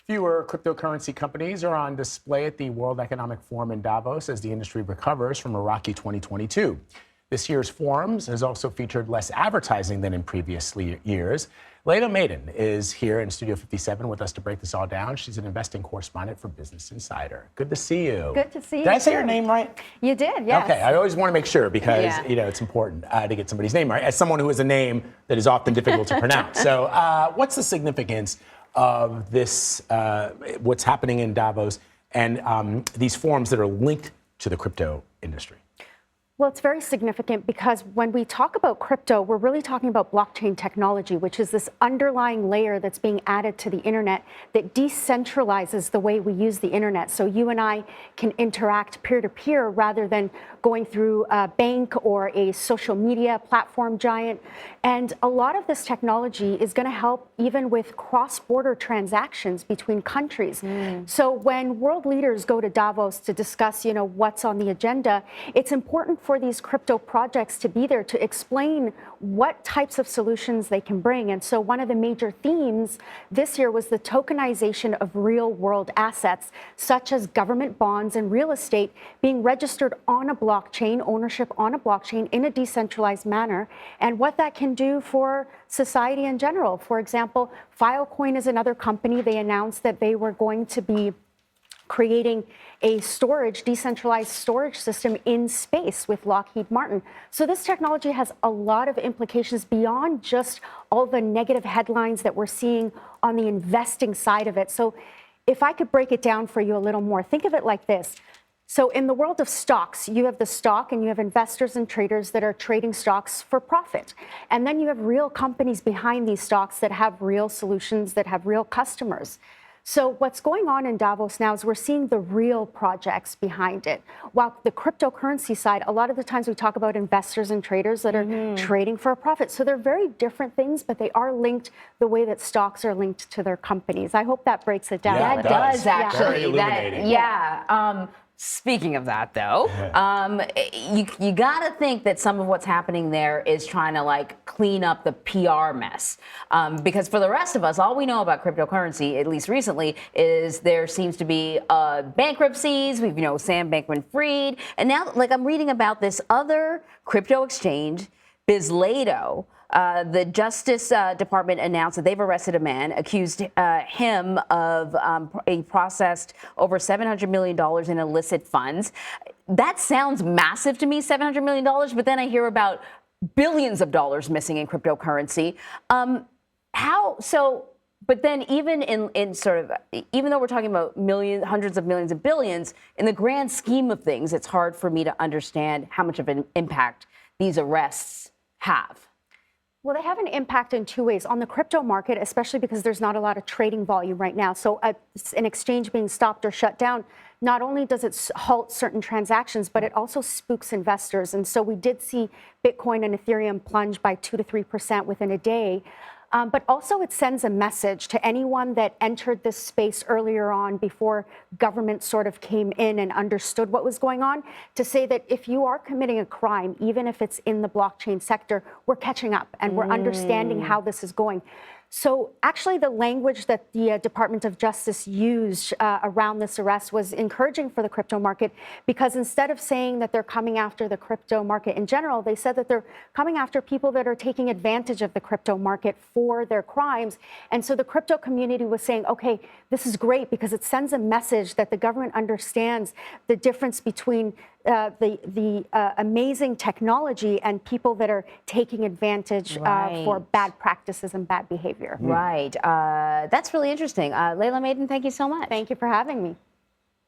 Fewer cryptocurrency companies are on display at the World Economic Forum in Davos as the industry recovers from a rocky 2022. This year's forums has also featured less advertising than in previous years. Laila Maidan is here in Studio 57 with us to break this all down. She's an investing correspondent for Business Insider. Good to see you. Good to see you. Did I say your name right? You did, yes. Okay, I always want to make sure because it's important to get somebody's name right, as someone who has a name that is often difficult to pronounce. So what's the significance of this, what's happening in Davos and these forums that are linked to the crypto industry? Well, it's very significant because when we talk about crypto, we're really talking about blockchain technology, which is this underlying layer that's being added to the internet that decentralizes the way we use the internet. So you and I can interact peer-to-peer rather than going through a bank or a social media platform giant. And a lot of this technology is going to help even with cross-border transactions between countries. So when world leaders go to Davos to discuss, what's on the agenda, it's important for these crypto projects to be there to explain what types of solutions they can bring. And so one of the major themes this year was the tokenization of real world assets, such as government bonds and real estate being registered on a blockchain, ownership on a blockchain in a decentralized manner, and what that can do for society in general. For example, Filecoin is another company. They announced that they were going to be creating a decentralized storage system in space with Lockheed Martin. So this technology has a lot of implications beyond just all the negative headlines that we're seeing on the investing side of it. So if I could break it down for you a little more, think of it like this. So in the world of stocks, you have the stock and you have investors and traders that are trading stocks for profit. And then you have real companies behind these stocks that have real solutions, that have real customers. So what's going on in Davos now is we're seeing the real projects behind it. While the cryptocurrency side, a lot of the times we talk about investors and traders that are trading for a profit. So they're very different things, but they are linked the way that stocks are linked to their companies. I hope that breaks it down. Yeah, that does actually. Very illuminating. Speaking of that, though, you got to think that some of what's happening there is trying to clean up the PR mess. Because for the rest of us, all we know about cryptocurrency, at least recently, is there seems to be bankruptcies. We've Sam Bankman-Fried, and now I'm reading about this other crypto exchange, Bizlado. The Justice Department announced that they've arrested a man, accused him of processed over $700 million in illicit funds. That sounds massive to me, $700 million, but then I hear about billions of dollars missing in cryptocurrency. But then even even though we're talking about millions, hundreds of millions and billions, in the grand scheme of things, it's hard for me to understand how much of an impact these arrests have. Well, they have an impact in two ways. On the crypto market, especially because there's not a lot of trading volume right now. So an exchange being stopped or shut down, not only does it halt certain transactions, but it also spooks investors. And so we did see Bitcoin and Ethereum plunge by 2 to 3% within a day. But also it sends a message to anyone that entered this space earlier on before government sort of came in and understood what was going on, to say that if you are committing a crime, even if it's in the blockchain sector, we're catching up and we're understanding how this is going. So actually the language that the Department of Justice used around this arrest was encouraging for the crypto market, because instead of saying that they're coming after the crypto market in general, they said that they're coming after people that are taking advantage of the crypto market for their crimes. And so the crypto community was saying, okay, this is great because it sends a message that the government understands the difference between the amazing technology and people that are taking advantage for bad practices and bad behavior. Right. That's really interesting. Laila Maidan, thank you so much. Thank you for having me.